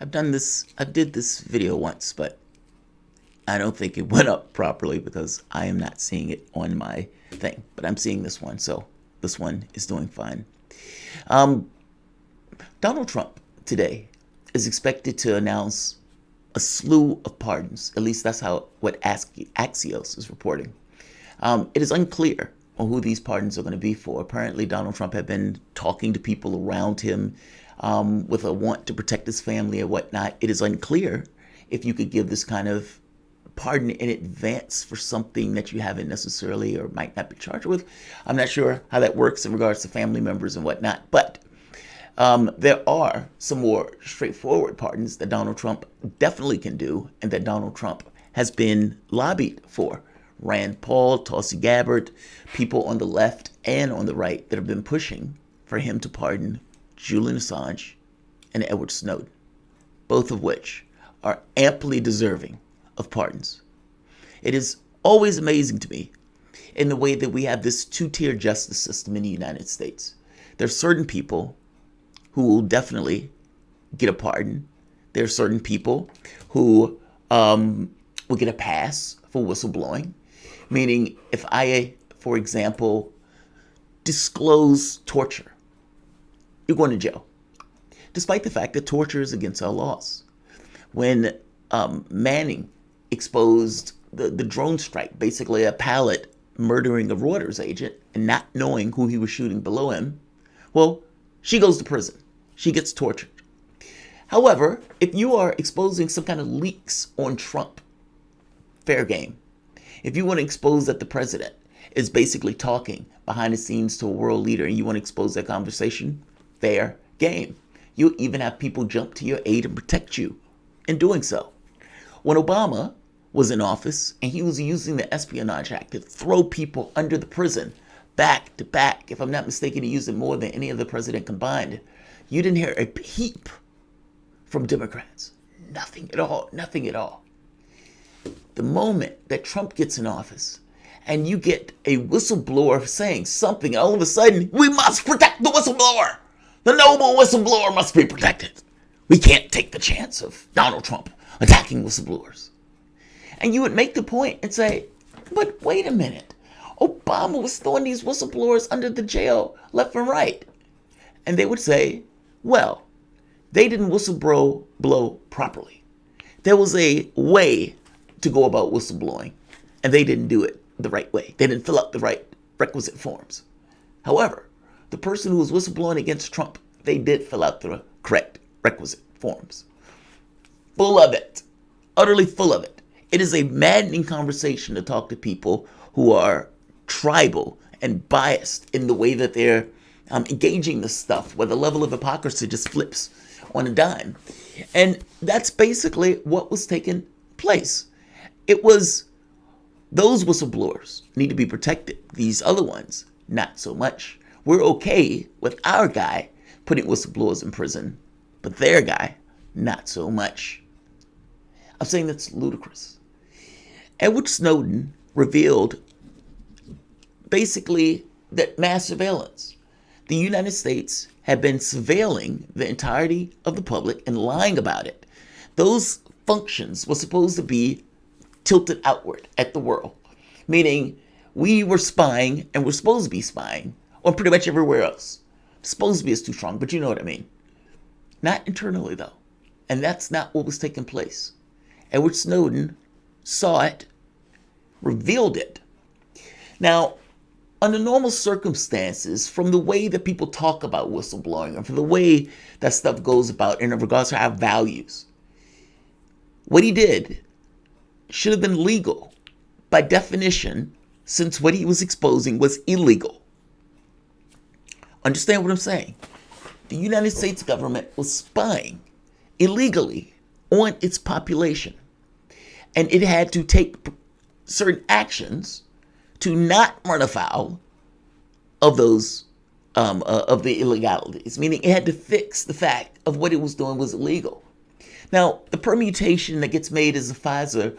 I did this video once, but I don't think it went up properly because I am not seeing it on my thing. But I'm seeing this one, so this one is doing fine. Donald Trump today is expected to announce a slew of pardons. At least that's what Axios is reporting. It is unclear on who these pardons are going to be for. Apparently, Donald Trump had been talking to people around him with a want to protect his family and whatnot. It is unclear if you could give this kind of pardon in advance for something that you haven't necessarily or might not be charged with. I'm not sure how that works in regards to family members and whatnot, but there are some more straightforward pardons that Donald Trump definitely can do and that Donald Trump has been lobbied for. Rand Paul, Tulsi Gabbard, people on the left and on the right that have been pushing for him to pardon Julian Assange and Edward Snowden, both of which are amply deserving of pardons. It is always amazing to me in the way that we have this two-tier justice system in the United States. There are certain people who will definitely get a pardon. There are certain people who will get a pass for whistleblowing, meaning if I, for example, disclose torture, you're going to jail, despite the fact that torture is against our laws. When Manning exposed the drone strike, basically a pilot murdering a Reuters agent and not knowing who he was shooting below him, well, she goes to prison. She gets tortured. However, if you are exposing some kind of leaks on Trump, fair game. If you want to expose that the president is basically talking behind the scenes to a world leader and you want to expose that conversation, fair game. You'll even have people jump to your aid and protect you in doing so. When Obama was in office and he was using the Espionage Act to throw people under the prison back to back, if I'm not mistaken, he used it more than any other president combined, you didn't hear a peep from Democrats. Nothing at all. Nothing at all. The moment that Trump gets in office and you get a whistleblower saying something, all of a sudden, we must protect the whistleblower. The noble whistleblower must be protected. We can't take the chance of Donald Trump attacking whistleblowers. And you would make the point and say, but wait a minute. Obama was throwing these whistleblowers under the jail left and right. And they would say, well, they didn't whistleblow properly. There was a way to go about whistleblowing, and they didn't do it the right way. They didn't fill out the right requisite forms. However, the person who was whistleblowing against Trump, they did fill out the correct requisite forms. Full of it. Utterly full of it. It is a maddening conversation to talk to people who are tribal and biased in the way that they're engaging this stuff, where the level of hypocrisy just flips on a dime. And that's basically what was taking place. It was those whistleblowers need to be protected. These other ones, not so much. We're okay with our guy putting whistleblowers in prison, but their guy, not so much. I'm saying that's ludicrous. Edward Snowden revealed basically that mass surveillance. The United States had been surveilling the entirety of the public and lying about it. Those functions were supposed to be tilted outward at the world, meaning we were spying and we're supposed to be spying on pretty much everywhere else. Supposed to be is too strong, but you know what I mean. Not internally, though. And that's not what was taking place. Edward Snowden saw it, revealed it. Now, under normal circumstances, from the way that people talk about whistleblowing and from the way that stuff goes about in regards to our values, what he did should have been legal by definition, since what he was exposing was illegal. Understand what I'm saying? The United States government was spying illegally on its population, and it had to take certain actions to not run afoul of those of the illegalities, meaning it had to fix the fact of what it was doing was illegal. Now, the permutation that gets made is the FISA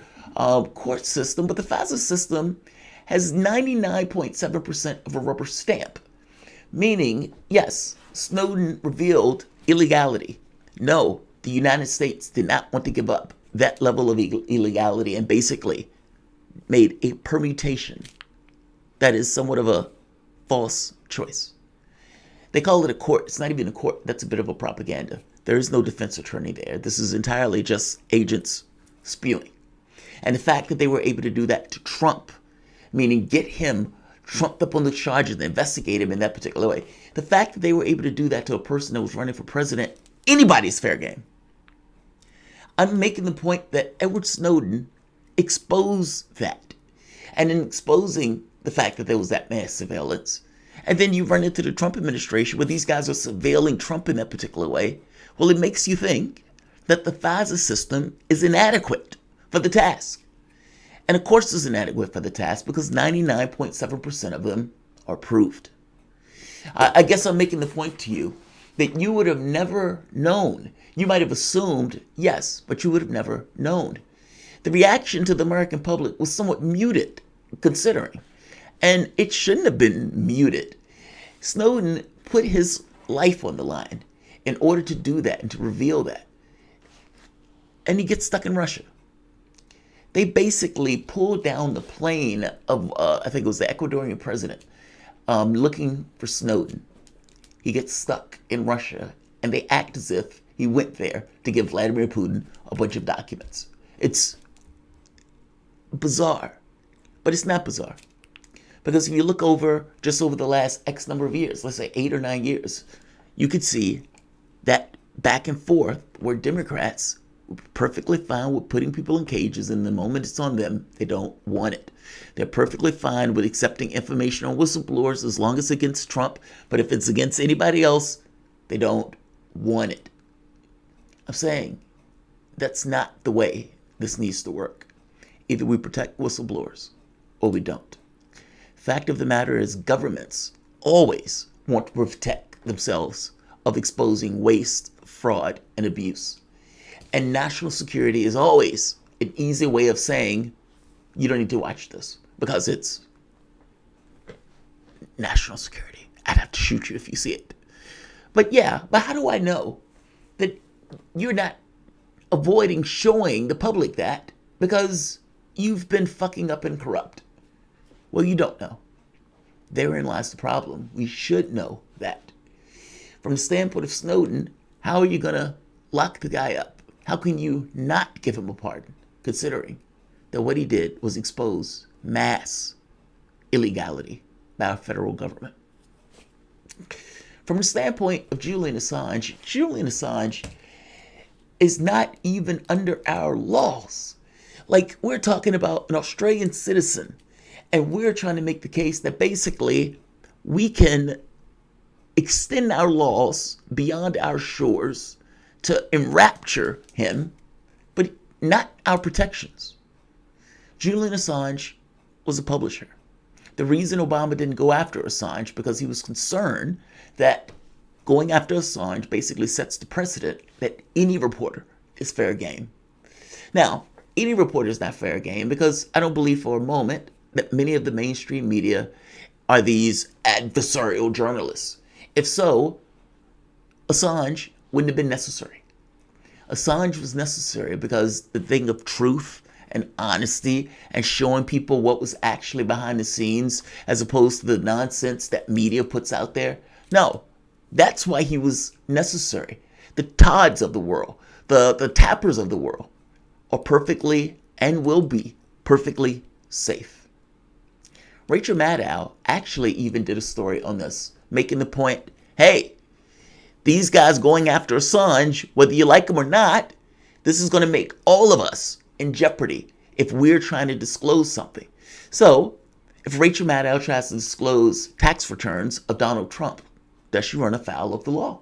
court system, but the FISA system has 99.7% of a rubber stamp, meaning, yes, Snowden revealed illegality. No, the United States did not want to give up that level of illegality and basically made a permutation that is somewhat of a false choice. They call it a court. It's not even a court. That's a bit of a propaganda. There is no defense attorney there. This is entirely just agents spewing. And the fact that they were able to do that to Trump, meaning get him trumped up on the charges and investigate him in that particular way. The fact that they were able to do that to a person that was running for president, anybody's fair game. I'm making the point that Edward Snowden exposed that. And in exposing the fact that there was that mass surveillance, and then you run into the Trump administration where these guys are surveilling Trump in that particular way, well, it makes you think that the FISA system is inadequate for the task. And of course it's inadequate for the task because 99.7% of them are proved. I guess I'm making the point to you that you would have never known. You might have assumed, yes, but you would have never known. The reaction to the American public was somewhat muted, considering. And it shouldn't have been muted. Snowden put his life on the line in order to do that and to reveal that. And he gets stuck in Russia. They basically pulled down the plane of, I think it was the Ecuadorian president, looking for Snowden. He gets stuck in Russia, and they act as if he went there to give Vladimir Putin a bunch of documents. It's bizarre, but it's not bizarre. Because if you look over, just over the last X number of years, let's say 8 or 9 years, you could see that back and forth where Democrats were perfectly fine with putting people in cages, and the moment it's on them, they don't want it. They're perfectly fine with accepting information on whistleblowers as long as it's against Trump, but if it's against anybody else, they don't want it. I'm saying that's not the way this needs to work. Either we protect whistleblowers or we don't. Fact of the matter is, governments always want to protect themselves of exposing waste, fraud, and abuse. And national security is always an easy way of saying, you don't need to watch this because it's national security. I'd have to shoot you if you see it. But how do I know that you're not avoiding showing the public that because you've been fucking up and corrupt? Well, you don't know. Therein lies the problem. We should know that. From the standpoint of Snowden, how are you going to lock the guy up? How can you not give him a pardon, considering that what he did was expose mass illegality by our federal government? From the standpoint of Julian Assange is not even under our laws. Like, we're talking about an Australian citizen, and we're trying to make the case that basically we can extend our laws beyond our shores to enrapture him, but not our protections. Julian Assange was a publisher. The reason Obama didn't go after Assange because he was concerned that going after Assange basically sets the precedent that any reporter is fair game. Now, any reporter is not fair game because I don't believe for a moment that many of the mainstream media are these adversarial journalists. If so, Assange wouldn't have been necessary. Assange was necessary because the thing of truth and honesty and showing people what was actually behind the scenes as opposed to the nonsense that media puts out there. No, that's why he was necessary. The Todds of the world, the Tappers of the world are perfectly and will be perfectly safe. Rachel Maddow actually even did a story on this, making the point, hey, these guys going after Assange, whether you like them or not, this is going to make all of us in jeopardy if we're trying to disclose something. So, if Rachel Maddow tries to disclose tax returns of Donald Trump, does she run afoul of the law?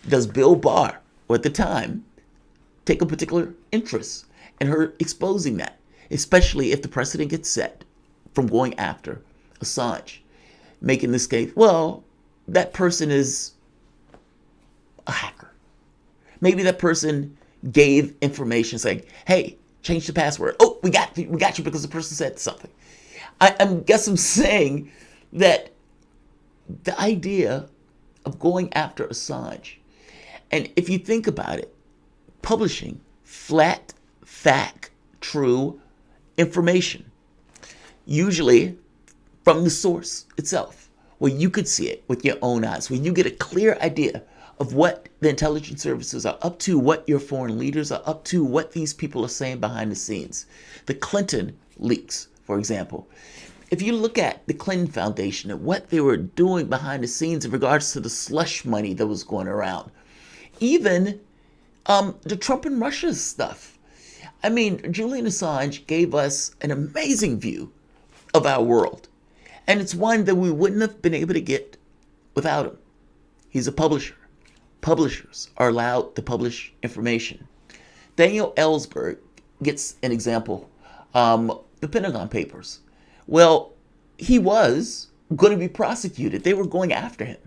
Does Bill Barr, or at the time, take a particular interest in her exposing that, especially if the precedent gets set from going after Assange, making this case, well, that person is a hacker. Maybe that person gave information saying, hey, change the password. Oh, we got you because the person said something. I guess I'm saying that the idea of going after Assange, and if you think about it, publishing flat, fact, true information, usually from the source itself, where you could see it with your own eyes, where you get a clear idea of what the intelligence services are up to, what your foreign leaders are up to, what these people are saying behind the scenes. The Clinton leaks, for example. If you look at the Clinton Foundation and what they were doing behind the scenes in regards to the slush money that was going around, even the Trump and Russia stuff. I mean, Julian Assange gave us an amazing view of our world. And it's one that we wouldn't have been able to get without him. He's a publisher. Publishers are allowed to publish information. Daniel Ellsberg gets an example. The Pentagon Papers. Well, he was going to be prosecuted. They were going after him.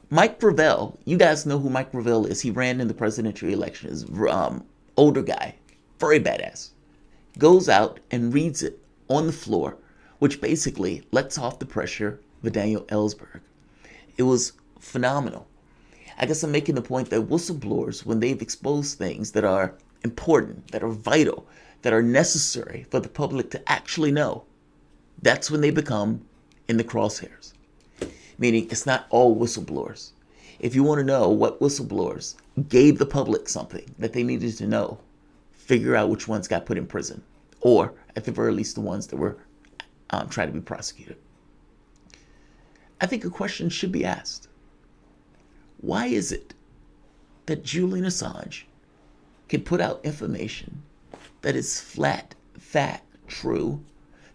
Mike Gravel, you guys know who Mike Gravel is. He ran in the presidential election. He's older guy, very badass. Goes out and reads it on the floor, which basically lets off the pressure of Daniel Ellsberg. It was phenomenal. I guess I'm making the point that whistleblowers, when they've exposed things that are important, that are vital, that are necessary for the public to actually know, that's when they become in the crosshairs. Meaning it's not all whistleblowers. If you want to know what whistleblowers gave the public something that they needed to know, figure out which ones got put in prison, or at the very least the ones that were trying to be prosecuted. I think a question should be asked. Why is it that Julian Assange can put out information that is flat, fact, true?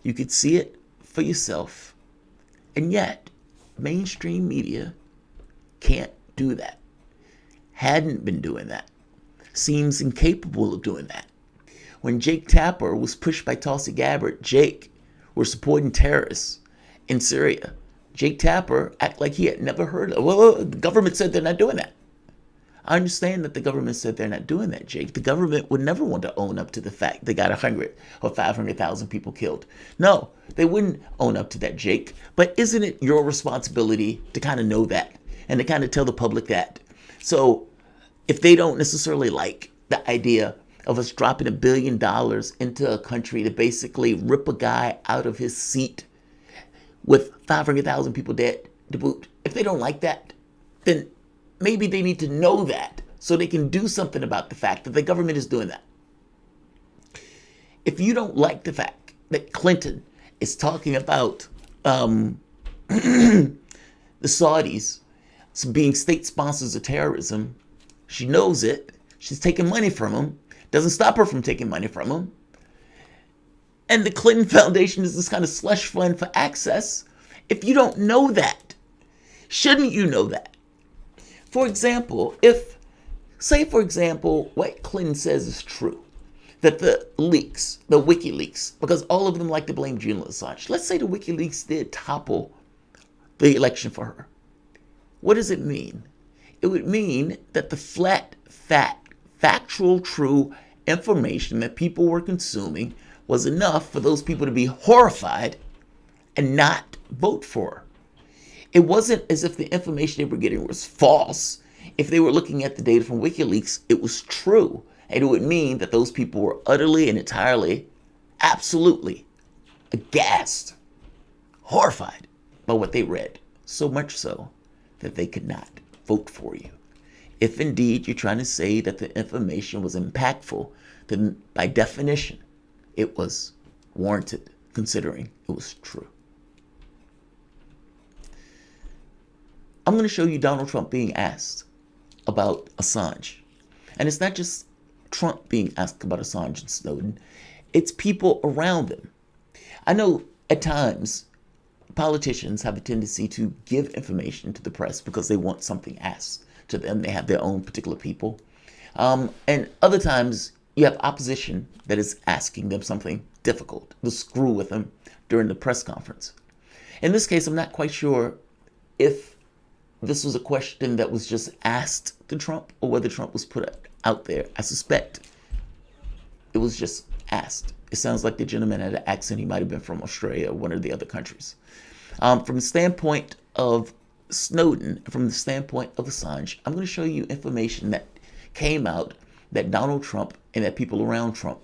You could see it for yourself, and yet mainstream media can't do that, hadn't been doing that, seems incapable of doing that. When Jake Tapper was pushed by Tulsi Gabbard, Jake were supporting terrorists in Syria. Jake Tapper acted like he had never heard of. Well, the government said they're not doing that. I understand that the government said they're not doing that, Jake. The government would never want to own up to the fact they got 100 or 500,000 people killed. No, they wouldn't own up to that, Jake. But isn't it your responsibility to kind of know that and to kind of tell the public that? So if they don't necessarily like the idea of us dropping $1 billion into a country to basically rip a guy out of his seat with 500,000 people dead to boot, if they don't like that, then maybe they need to know that so they can do something about the fact that the government is doing that. If you don't like the fact that Clinton is talking about the Saudis being state sponsors of terrorism, she knows it. She's taking money from them. Doesn't stop her from taking money from them. And the Clinton Foundation is this kind of slush fund for access. If you don't know that, shouldn't you know that? For example, for example, what Clinton says is true, that the leaks, the Wikileaks, because all of them like to blame Julian Assange. Let's say the Wikileaks did topple the election for her. What does it mean? It would mean that the flat, factual, true information that people were consuming was enough for those people to be horrified and not vote for her. It wasn't as if the information they were getting was false. If they were looking at the data from WikiLeaks, it was true. And it would mean that those people were utterly and entirely, absolutely aghast, horrified by what they read. So much so that they could not vote for you. If indeed you're trying to say that the information was impactful, then by definition, it was warranted, considering it was true. I'm going to show you Donald Trump being asked about Assange. And it's not just Trump being asked about Assange and Snowden. It's people around him. I know at times politicians have a tendency to give information to the press because they want something asked to them. They have their own particular people. And other times you have opposition that is asking them something difficult to screw with them during the press conference. In this case, I'm not quite sure if this was a question that was just asked to Trump or whether Trump was put out there. I suspect it was just asked. It sounds like the gentleman had an accent. He might have been from Australia or one of the other countries. From the standpoint of Snowden, from the standpoint of Assange, I'm going to show you information that came out that Donald Trump and that people around Trump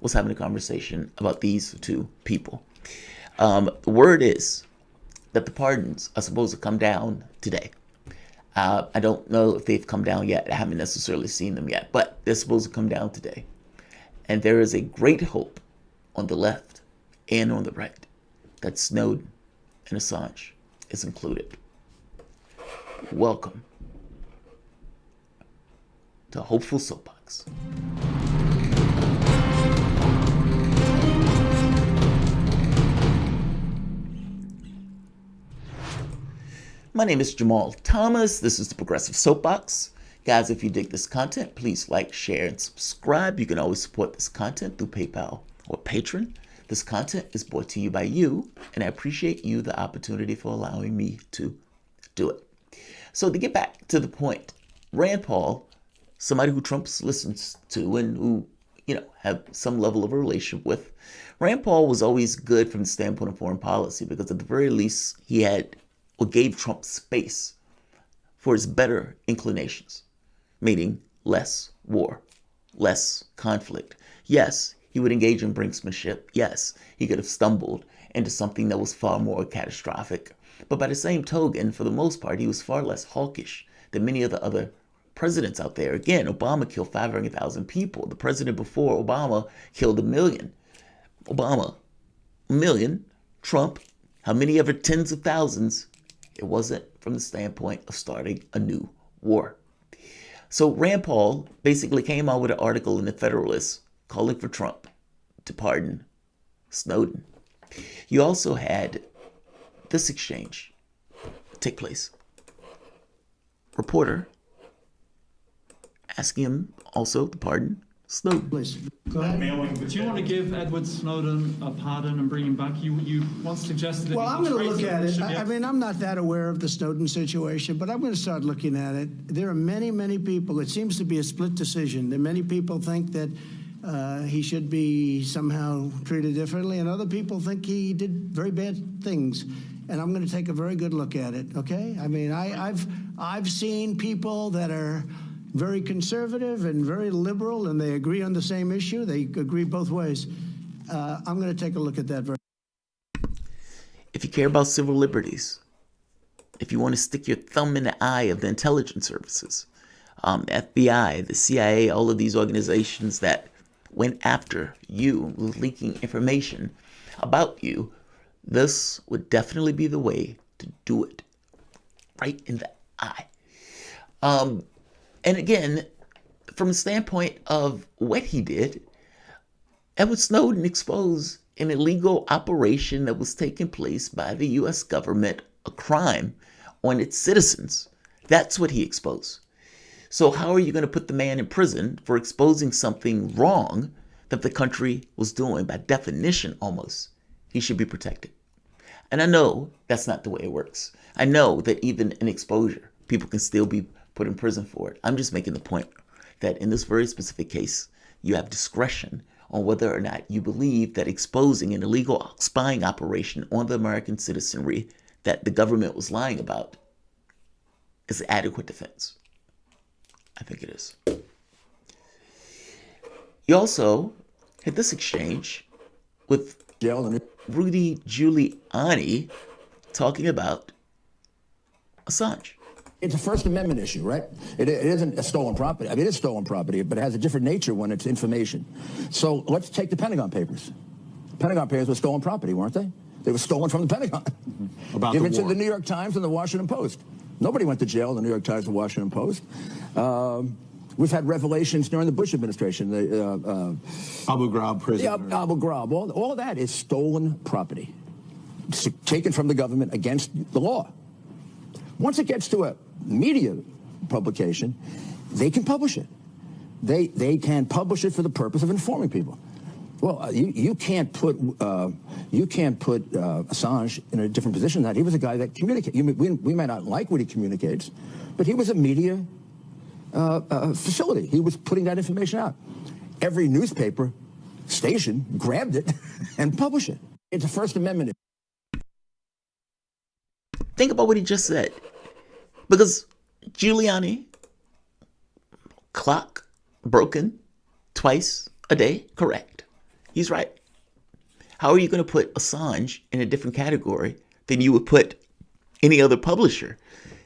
was having a conversation about these two people. The word is that the pardons are supposed to come down today. I don't know if they've come down yet. I haven't necessarily seen them yet, but they're supposed to come down today. And there is a great hope on the left and on the right that Snowden and Assange is included. Welcome to Hopeful Soapbox. My name is Jamarl Thomas. This is the Progressive Soapbox. Guys, if you dig this content, please like, share, and subscribe. You can always support this content through PayPal or Patreon. This content is brought to you by you, and I appreciate you the opportunity for allowing me to do it. So to get back to the point, Rand Paul, somebody who Trump listens to and who, have some level of a relationship with, Rand Paul was always good from the standpoint of foreign policy because at the very least he had or gave Trump space for his better inclinations, meaning less war, less conflict. Yes, he would engage in brinksmanship. Yes, he could have stumbled into something that was far more catastrophic. But by the same token, for the most part, he was far less hawkish than many of the other presidents out there. Again, Obama killed 500,000 people. The president before Obama killed 1 million. Obama, 1 million. Trump, how many ever tens of thousands? It wasn't from the standpoint of starting a new war. So Rand Paul basically came out with an article in the Federalist calling for Trump to pardon Snowden. You also had this exchange take place. Reporter asking him also to pardon Snowden. Please. Go ahead. Do you want to give Edward Snowden a pardon and bring him back? You once suggested that. Well, I'm going to look at it. I mean, I'm not that aware of the Snowden situation, but I'm going to start looking at it. There are many, many people. It seems to be a split decision. There many people think that he should be somehow treated differently, and other people think he did very bad things. And I'm going to take a very good look at it. Okay? I mean, I've seen people that are very conservative and very liberal, and they agree on the same issue. They agree both ways. I'm going to take a look at that. If you care about civil liberties, if you want to stick your thumb in the eye of the intelligence services, the FBI, the CIA, all of these organizations that went after you, leaking information about you, this would definitely be the way to do it. Right in the eye. And again, from the standpoint of what he did, Edward Snowden exposed an illegal operation that was taking place by the U.S. government, a crime on its citizens. That's what he exposed. So how are you going to put the man in prison for exposing something wrong that the country was doing? By definition, almost, he should be protected. And I know that's not the way it works. I know that even in exposure, people can still be put in prison for it. I'm just making the point that in this very specific case, you have discretion on whether or not you believe that exposing an illegal spying operation on the American citizenry that the government was lying about is adequate defense. I think it is. You also had this exchange with Rudy Giuliani talking about Assange. It's a First Amendment issue, right? It isn't a stolen property. I mean, it is stolen property, but it has a different nature when it's information. So let's take the Pentagon Papers. The Pentagon Papers were stolen property, weren't they? They were stolen from the Pentagon. About Given the to war. the New York Times and the Washington Post. Nobody went to jail in the New York Times and the Washington Post. We've had revelations during the Bush administration. Abu Ghraib prison. Abu Ghraib. All that is stolen property. It's taken from the government against the law. Once it gets to a media publication, they can publish it. They can publish it for the purpose of informing people. Well, you can't put Assange in a different position than that. He was a guy that communicated. We may not like what he communicates, but he was a media facility. He was putting that information out. Every newspaper station grabbed it and published it. It's a First Amendment. Think about what he just said. Because Giuliani, clock, broken twice a day? Correct. He's right. How are you going to put Assange in a different category than you would put any other publisher?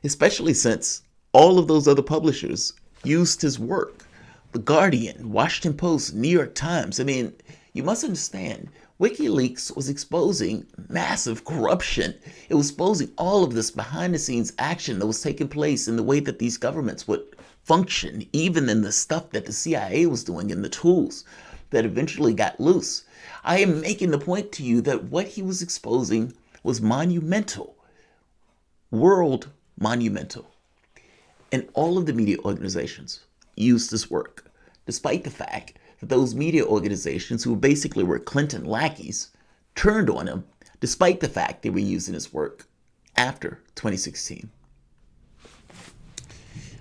Especially since all of those other publishers used his work. The Guardian, Washington Post, New York Times. I mean, you must understand, Wikileaks was exposing massive corruption. It was exposing all of this behind the scenes action that was taking place in the way that these governments would function, even in the stuff that the CIA was doing and the tools that eventually got loose. I am making the point to you that what he was exposing was monumental, world monumental. And all of the media organizations used this work, despite the fact that those media organizations, who basically were Clinton lackeys, turned on him, despite the fact they were using his work after 2016.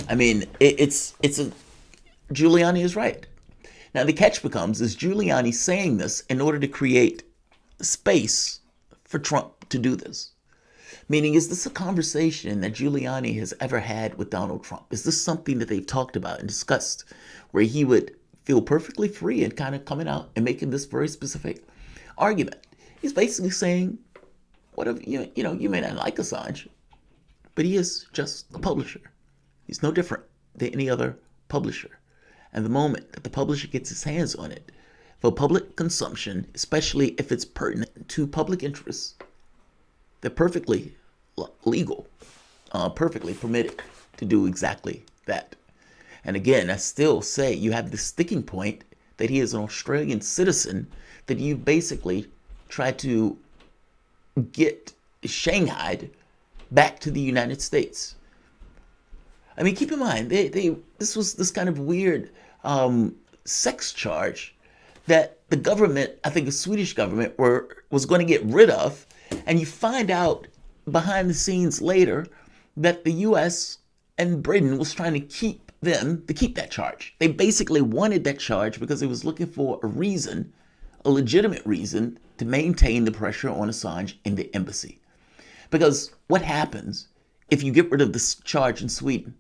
I mean, Giuliani is right. Now, the catch becomes, is Giuliani saying this in order to create space for Trump to do this? Meaning, is this a conversation that Giuliani has ever had with Donald Trump? Is this something that they've talked about and discussed, where he would feel perfectly free and kind of coming out and making this very specific argument? He's basically saying, whatever, you may not like Assange, but he is just a publisher. He's no different than any other publisher. And the moment that the publisher gets his hands on it for public consumption, especially if it's pertinent to public interests, they're perfectly legal, perfectly permitted to do exactly that. And again, I still say you have the sticking point that he is an Australian citizen that you basically tried to get shanghaied back to the United States. I mean, keep in mind, this was this kind of weird sex charge that the government, I think the Swedish government, was going to get rid of. And you find out behind the scenes later that the U.S. and Britain was trying to keep that charge. They basically wanted that charge because they was looking for a legitimate reason to maintain the pressure on Assange in the embassy. Because what happens if you get rid of this charge in Sweden?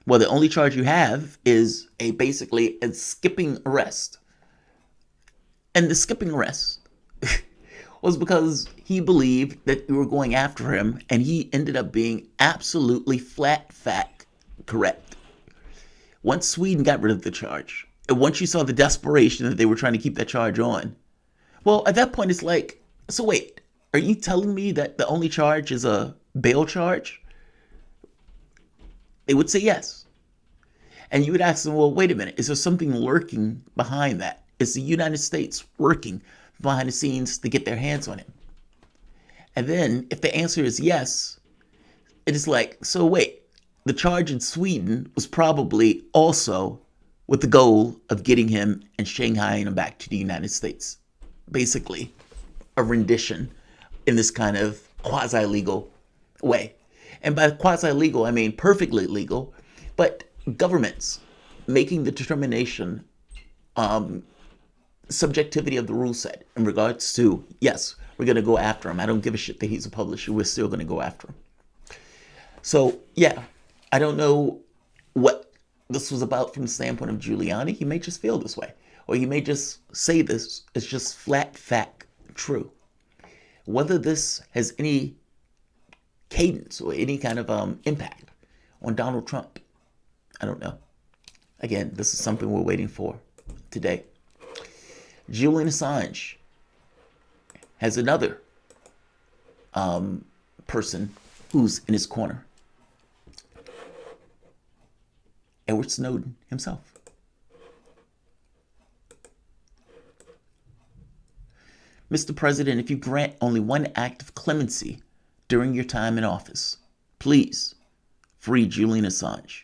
Well, the only charge you have is basically a skipping arrest. And the skipping arrest was because he believed that you were going after him, and he ended up being absolutely flat fact correct. Once Sweden got rid of the charge, and once you saw the desperation that they were trying to keep that charge on, well, at that point it's like, so wait, are you telling me that the only charge is a bail charge? They would say yes. And you would ask them, well, wait a minute, is there something lurking behind that? Is the United States working behind the scenes to get their hands on him? And then if the answer is yes, it is like, so wait, the charge in Sweden was probably also with the goal of getting him and shanghaiing him back to the United States. Basically, a rendition in this kind of quasi-legal way. And by quasi-legal, I mean perfectly legal, but governments making the determination, subjectivity of the rule set in regards to, yes, we're going to go after him. I don't give a shit that he's a publisher. We're still going to go after him. So, yeah, I don't know what this was about from the standpoint of Giuliani. He may just feel this way, or he may just say this is just flat fact true. Whether this has any cadence or any kind of impact on Donald Trump, I don't know. Again, this is something we're waiting for today. Julian Assange has another person who's in his corner. Edward Snowden himself. Mr. President, if you grant only one act of clemency during your time in office, please free Julian Assange.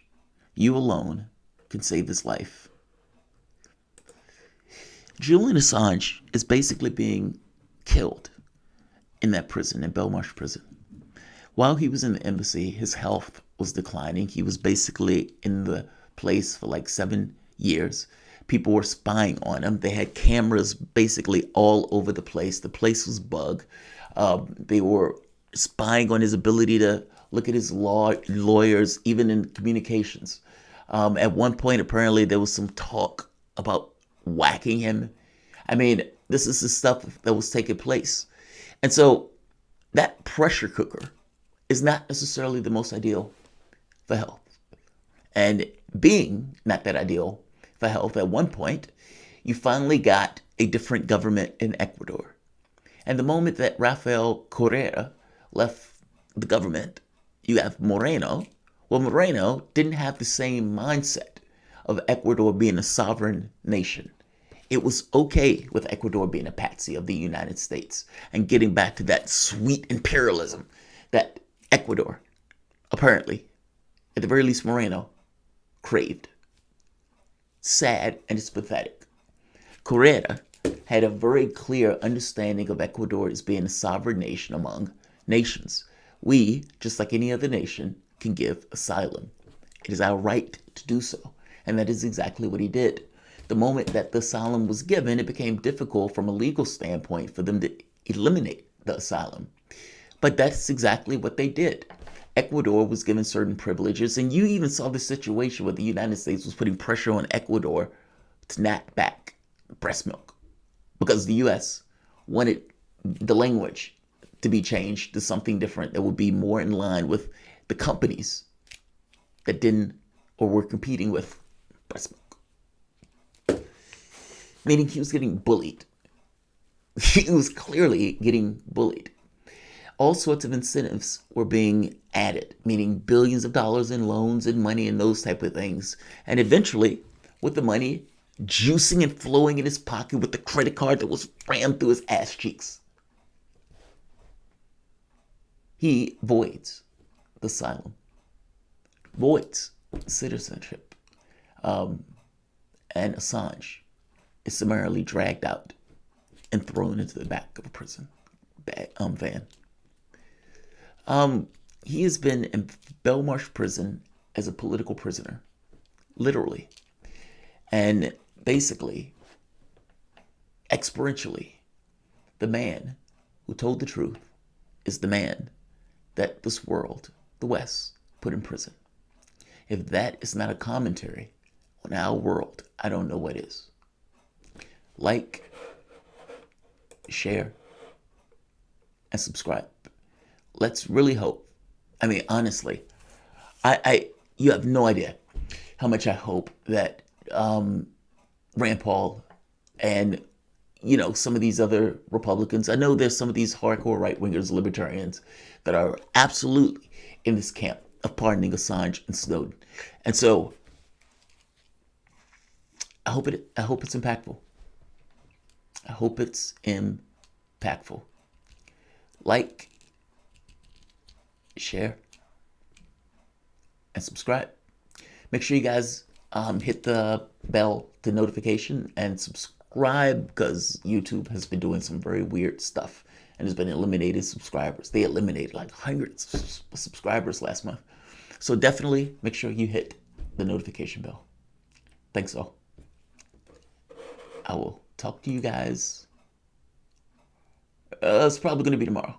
You alone can save his life. Julian Assange is basically being killed in that prison, in Belmarsh prison. While he was in the embassy, his health was declining. He was basically in the place for like 7 years. People were spying on him. They had cameras basically all over the place. The place was bugged. They were spying on his ability to look at his lawyers, even in communications. At one point, apparently, there was some talk about whacking him. I mean, this is the stuff that was taking place. And so that pressure cooker is not necessarily the most ideal for health. And being not that ideal for health, at one point, you finally got a different government in Ecuador. And the moment that Rafael Correa left the government, you have Moreno. Well, Moreno didn't have the same mindset of Ecuador being a sovereign nation. It was okay with Ecuador being a patsy of the United States and getting back to that sweet imperialism that Ecuador, apparently, at the very least Moreno, craved. Sad, and it's pathetic. Correa had a very clear understanding of Ecuador as being a sovereign nation among nations. We, just like any other nation, can give asylum. It is our right to do so. And that is exactly what he did. The moment that the asylum was given, it became difficult from a legal standpoint for them to eliminate the asylum. But that's exactly what they did. Ecuador was given certain privileges, and you even saw the situation where the United States was putting pressure on Ecuador to not back breast milk because the U.S. wanted the language to be changed to something different that would be more in line with the companies that didn't or were competing with breast milk. Meaning he was getting bullied. He was clearly getting bullied. All sorts of incentives were being added, meaning billions of dollars in loans and money and those type of things. And eventually, with the money juicing and flowing in his pocket with the credit card that was rammed through his ass cheeks, he voids the asylum, voids citizenship, and Assange is summarily dragged out and thrown into the back of a prison van. He has been in Belmarsh prison as a political prisoner, literally. And basically, experientially, the man who told the truth is the man that this world, the West, put in prison. If that is not a commentary on our world, I don't know what is. Like, share, and subscribe. Let's really hope. I mean, honestly, you have no idea how much I hope that Rand Paul and, some of these other Republicans, I know there's some of these hardcore right-wingers, libertarians, that are absolutely in this camp of pardoning Assange and Snowden. And so I hope it's impactful. I hope it's impactful. Like, share, and subscribe. Make sure you guys hit the bell to notification and subscribe, because YouTube has been doing some very weird stuff and has been eliminating subscribers. They eliminated like hundreds of subscribers last month. So definitely make sure you hit the notification bell. Thanks all. I will talk to you guys. It's probably going to be tomorrow.